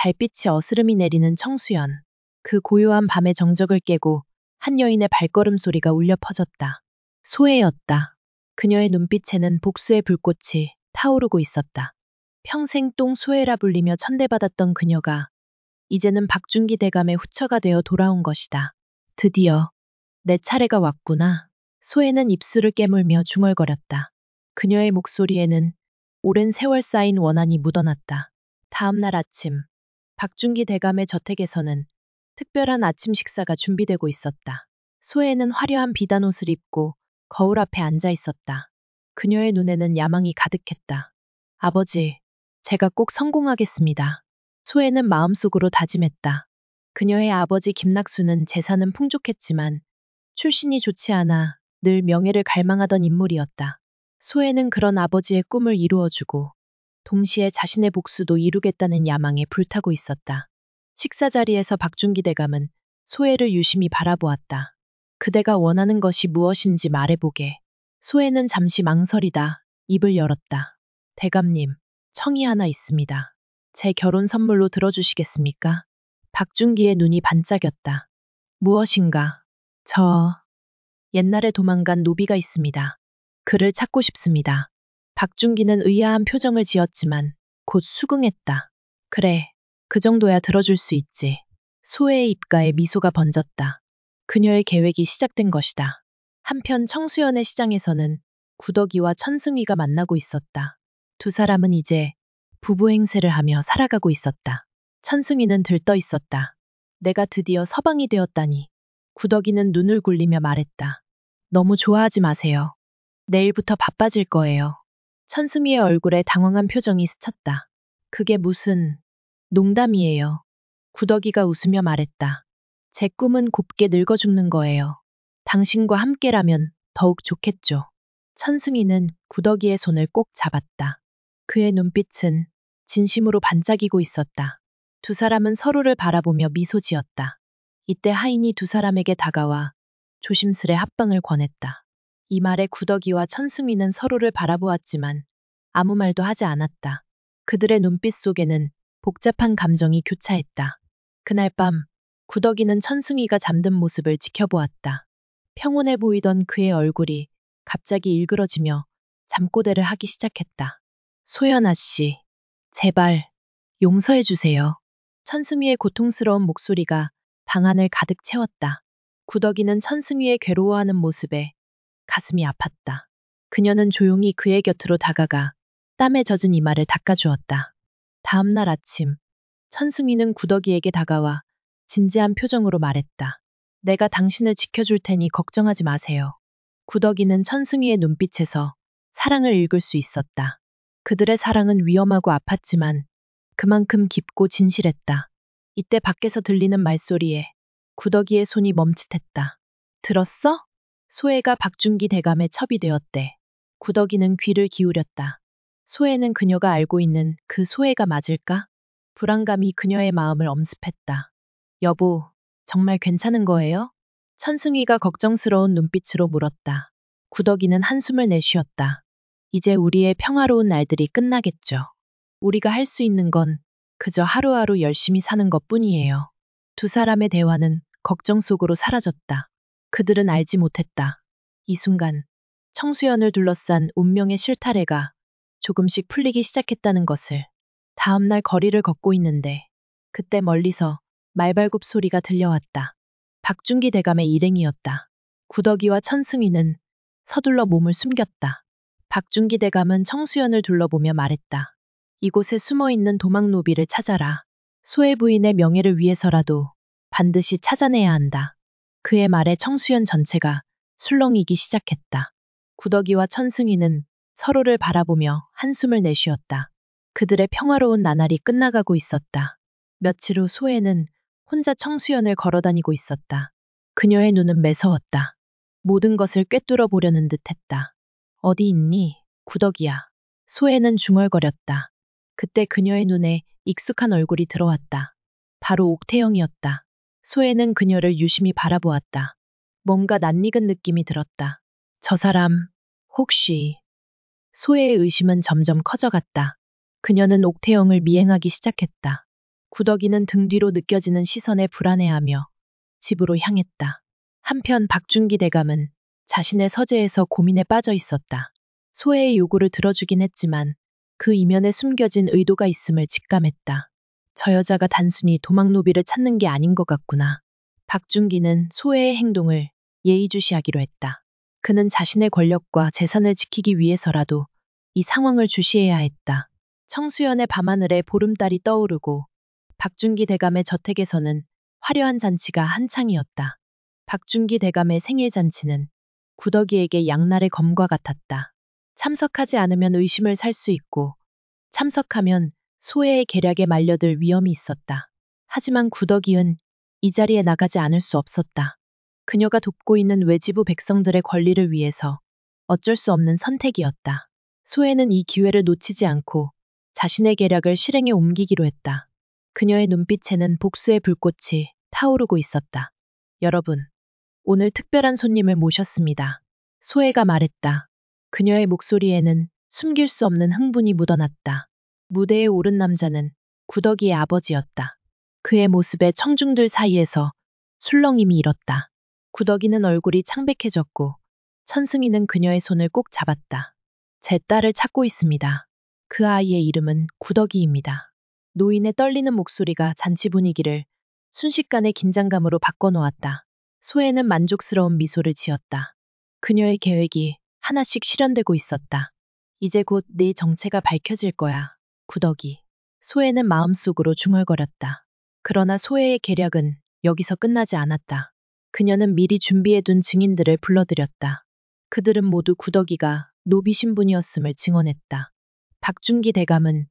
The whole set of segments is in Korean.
달빛이 어스름이 내리는 청수연. 그 고요한 밤의 정적을 깨고 한 여인의 발걸음 소리가 울려 퍼졌다. 소혜였다. 그녀의 눈빛에는 복수의 불꽃이 타오르고 있었다. 평생 똥 소혜라 불리며 천대받았던 그녀가 이제는 박준기 대감의 후처가 되어 돌아온 것이다. 드디어 내 차례가 왔구나. 소혜는 입술을 깨물며 중얼거렸다. 그녀의 목소리에는 오랜 세월 쌓인 원한이 묻어났다. 다음 날 아침, 박준기 대감의 저택에서는 특별한 아침 식사가 준비되고 있었다. 소혜는 화려한 비단 옷을 입고 거울 앞에 앉아 있었다. 그녀의 눈에는 야망이 가득했다. 아버지, 제가 꼭 성공하겠습니다. 소혜는 마음속으로 다짐했다. 그녀의 아버지 김낙수는 재산은 풍족했지만 출신이 좋지 않아 늘 명예를 갈망하던 인물이었다. 소혜는 그런 아버지의 꿈을 이루어주고 동시에 자신의 복수도 이루겠다는 야망에 불타고 있었다. 식사 자리에서 박준기 대감은 소혜를 유심히 바라보았다. 그대가 원하는 것이 무엇인지 말해보게. 소혜는 잠시 망설이다 입을 열었다. 대감님, 청이 하나 있습니다. 제 결혼 선물로 들어주시겠습니까? 박준기의 눈이 반짝였다. 무엇인가? 저 옛날에 도망간 노비가 있습니다. 그를 찾고 싶습니다. 박준기는 의아한 표정을 지었지만 곧 수긍했다. 그래, 그 정도야 들어줄 수 있지. 소혜의 입가에 미소가 번졌다. 그녀의 계획이 시작된 것이다. 한편 청수연의 시장에서는 구덕이와 천승위가 만나고 있었다. 두 사람은 이제 부부 행세를 하며 살아가고 있었다. 천승위는 들떠 있었다. 내가 드디어 서방이 되었다니. 구덕이는 눈을 굴리며 말했다. 너무 좋아하지 마세요. 내일부터 바빠질 거예요. 천승위의 얼굴에 당황한 표정이 스쳤다. 그게 무슨 농담이에요. 구덕이가 웃으며 말했다. 제 꿈은 곱게 늙어 죽는 거예요. 당신과 함께라면 더욱 좋겠죠. 천승위는 구덕이의 손을 꼭 잡았다. 그의 눈빛은 진심으로 반짝이고 있었다. 두 사람은 서로를 바라보며 미소 지었다. 이때 하인이 두 사람에게 다가와 조심스레 합방을 권했다. 이 말에 구덕이와 천승위는 서로를 바라보았지만 아무 말도 하지 않았다. 그들의 눈빛 속에는 복잡한 감정이 교차했다. 그날 밤 구덕이는 천승위가 잠든 모습을 지켜보았다. 평온해 보이던 그의 얼굴이 갑자기 일그러지며 잠꼬대를 하기 시작했다. 소연아 씨, 제발 용서해 주세요. 천승위의 고통스러운 목소리가 방 안을 가득 채웠다. 구덕이는 천승위의 괴로워하는 모습에 가슴이 아팠다. 그녀는 조용히 그의 곁으로 다가가 땀에 젖은 이마를 닦아주었다. 다음 날 아침, 천승위는 구덕이에게 다가와 진지한 표정으로 말했다. 내가 당신을 지켜줄 테니 걱정하지 마세요. 구덕이는 천승위의 눈빛에서 사랑을 읽을 수 있었다. 그들의 사랑은 위험하고 아팠지만 그만큼 깊고 진실했다. 이때 밖에서 들리는 말소리에 구덕이의 손이 멈칫했다. 들었어? 소혜가 박준기 대감의 첩이 되었대. 구덕이는 귀를 기울였다. 소혜는 그녀가 알고 있는 그 소혜가 맞을까? 불안감이 그녀의 마음을 엄습했다. 여보, 정말 괜찮은 거예요? 천승위가 걱정스러운 눈빛으로 물었다. 구덕이는 한숨을 내쉬었다. 이제 우리의 평화로운 날들이 끝나겠죠. 우리가 할 수 있는 건 그저 하루하루 열심히 사는 것뿐이에요. 두 사람의 대화는 걱정 속으로 사라졌다. 그들은 알지 못했다. 이 순간 청수연을 둘러싼 운명의 실타래가 조금씩 풀리기 시작했다는 것을. 다음 날 거리를 걷고 있는데 그때 멀리서 말발굽 소리가 들려왔다. 박준기 대감의 일행이었다. 구덕이와 천승위는 서둘러 몸을 숨겼다. 박준기 대감은 청수연을 둘러보며 말했다. 이곳에 숨어있는 도망노비를 찾아라. 소혜 부인의 명예를 위해서라도 반드시 찾아내야 한다. 그의 말에 청수연 전체가 술렁이기 시작했다. 구덕이와 천승위는 서로를 바라보며 한숨을 내쉬었다. 그들의 평화로운 나날이 끝나가고 있었다. 며칠 후 소혜는 혼자 청수연을 걸어다니고 있었다. 그녀의 눈은 매서웠다. 모든 것을 꿰뚫어 보려는 듯했다. 어디 있니, 구덕이야. 소혜는 중얼거렸다. 그때 그녀의 눈에 익숙한 얼굴이 들어왔다. 바로 옥태영이었다. 소혜는 그녀를 유심히 바라보았다. 뭔가 낯익은 느낌이 들었다. 저 사람, 혹시... 소혜의 의심은 점점 커져갔다. 그녀는 옥태영을 미행하기 시작했다. 구덕이는 등 뒤로 느껴지는 시선에 불안해하며 집으로 향했다. 한편 박준기 대감은 자신의 서재에서 고민에 빠져 있었다. 소혜의 요구를 들어주긴 했지만 그 이면에 숨겨진 의도가 있음을 직감했다. 저 여자가 단순히 도망노비를 찾는 게 아닌 것 같구나. 박준기는 소혜의 행동을 예의주시하기로 했다. 그는 자신의 권력과 재산을 지키기 위해서라도 이 상황을 주시해야 했다. 청수연의 밤하늘에 보름달이 떠오르고 박준기 대감의 저택에서는 화려한 잔치가 한창이었다. 박준기 대감의 생일 잔치는 구덕이에게 양날의 검과 같았다. 참석하지 않으면 의심을 살 수 있고 참석하면 소혜의 계략에 말려들 위험이 있었다. 하지만 구덕이은 이 자리에 나가지 않을 수 없었다. 그녀가 돕고 있는 외지부 백성들의 권리를 위해서 어쩔 수 없는 선택이었다. 소혜는 이 기회를 놓치지 않고 자신의 계략을 실행에 옮기기로 했다. 그녀의 눈빛에는 복수의 불꽃이 타오르고 있었다. 여러분, 오늘 특별한 손님을 모셨습니다. 소혜가 말했다. 그녀의 목소리에는 숨길 수 없는 흥분이 묻어났다. 무대에 오른 남자는 구덕이의 아버지였다. 그의 모습에 청중들 사이에서 술렁임이 일었다. 구덕이는 얼굴이 창백해졌고 천승이는 그녀의 손을 꼭 잡았다. 제 딸을 찾고 있습니다. 그 아이의 이름은 구덕이입니다. 노인의 떨리는 목소리가 잔치 분위기를 순식간에 긴장감으로 바꿔놓았다. 소혜는 만족스러운 미소를 지었다. 그녀의 계획이 하나씩 실현되고 있었다. 이제 곧 네 정체가 밝혀질 거야, 구덕이. 소혜는 마음속으로 중얼거렸다. 그러나 소혜의 계략은 여기서 끝나지 않았다. 그녀는 미리 준비해둔 증인들을 불러들였다. 그들은 모두 구덕이가 노비 신분이었음을 증언했다. 박준기 대감은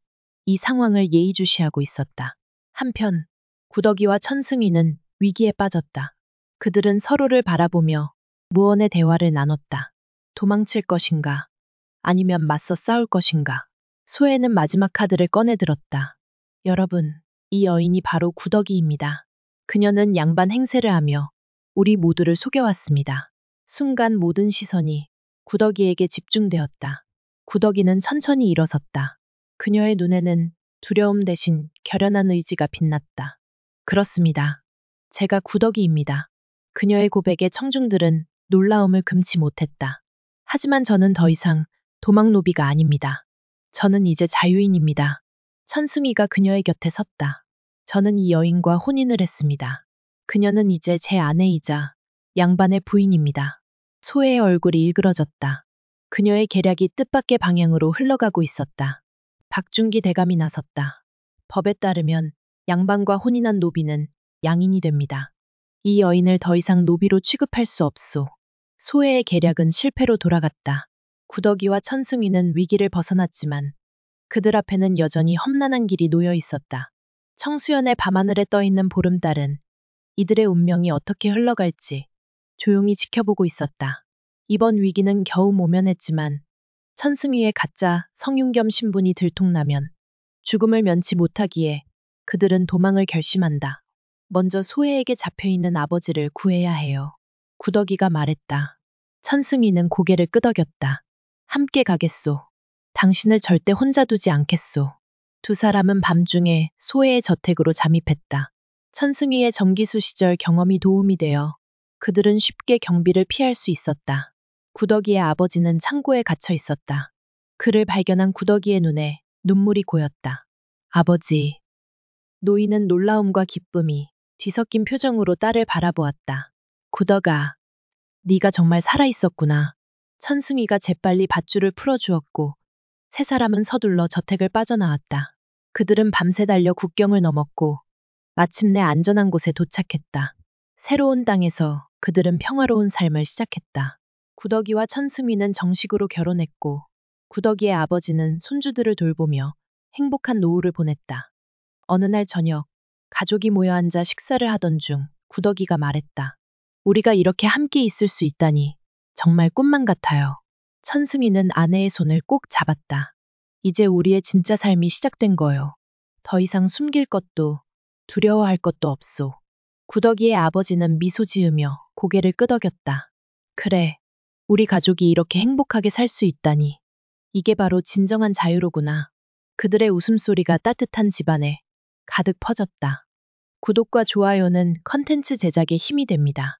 이 상황을 예의주시하고 있었다. 한편 구덕이와 천승이는 위기에 빠졌다. 그들은 서로를 바라보며 무언의 대화를 나눴다. 도망칠 것인가? 아니면 맞서 싸울 것인가? 소혜는 마지막 카드를 꺼내들었다. 여러분, 이 여인이 바로 구덕이입니다. 그녀는 양반 행세를 하며 우리 모두를 속여왔습니다. 순간 모든 시선이 구덕이에게 집중되었다. 구덕이는 천천히 일어섰다. 그녀의 눈에는 두려움 대신 결연한 의지가 빛났다. 그렇습니다. 제가 구덕이입니다. 그녀의 고백에 청중들은 놀라움을 금치 못했다. 하지만 저는 더 이상 도망노비가 아닙니다. 저는 이제 자유인입니다. 천승이가 그녀의 곁에 섰다. 저는 이 여인과 혼인을 했습니다. 그녀는 이제 제 아내이자 양반의 부인입니다. 소혜의 얼굴이 일그러졌다. 그녀의 계략이 뜻밖의 방향으로 흘러가고 있었다. 박준기 대감이 나섰다. 법에 따르면 양반과 혼인한 노비는 양인이 됩니다. 이 여인을 더 이상 노비로 취급할 수 없소. 소혜의 계략은 실패로 돌아갔다. 구덕이와 천승이는 위기를 벗어났지만 그들 앞에는 여전히 험난한 길이 놓여 있었다. 청수연의 밤하늘에 떠있는 보름달은 이들의 운명이 어떻게 흘러갈지 조용히 지켜보고 있었다. 이번 위기는 겨우 모면했지만 천승위의 가짜 성윤겸 신분이 들통나면 죽음을 면치 못하기에 그들은 도망을 결심한다. 먼저 소혜에게 잡혀있는 아버지를 구해야 해요. 구덕이가 말했다. 천승이는 고개를 끄덕였다. 함께 가겠소. 당신을 절대 혼자 두지 않겠소. 두 사람은 밤중에 소혜의 저택으로 잠입했다. 천승이의 정기수 시절 경험이 도움이 되어 그들은 쉽게 경비를 피할 수 있었다. 구덕이의 아버지는 창고에 갇혀 있었다. 그를 발견한 구덕이의 눈에 눈물이 고였다. 아버지. 노인은 놀라움과 기쁨이 뒤섞인 표정으로 딸을 바라보았다. 구덕아, 네가 정말 살아있었구나. 천승이가 재빨리 밧줄을 풀어주었고 세 사람은 서둘러 저택을 빠져나왔다. 그들은 밤새 달려 국경을 넘었고 마침내 안전한 곳에 도착했다. 새로운 땅에서 그들은 평화로운 삶을 시작했다. 구덕이와 천승이는 정식으로 결혼했고 구덕이의 아버지는 손주들을 돌보며 행복한 노후를 보냈다. 어느 날 저녁, 가족이 모여 앉아 식사를 하던 중 구덕이가 말했다. 우리가 이렇게 함께 있을 수 있다니 정말 꿈만 같아요. 천승이는 아내의 손을 꼭 잡았다. 이제 우리의 진짜 삶이 시작된 거요. 더 이상 숨길 것도 두려워할 것도 없소. 구덕이의 아버지는 미소 지으며 고개를 끄덕였다. 그래, 우리 가족이 이렇게 행복하게 살 수 있다니. 이게 바로 진정한 자유로구나. 그들의 웃음소리가 따뜻한 집안에 가득 퍼졌다. 구독과 좋아요는 컨텐츠 제작에 힘이 됩니다.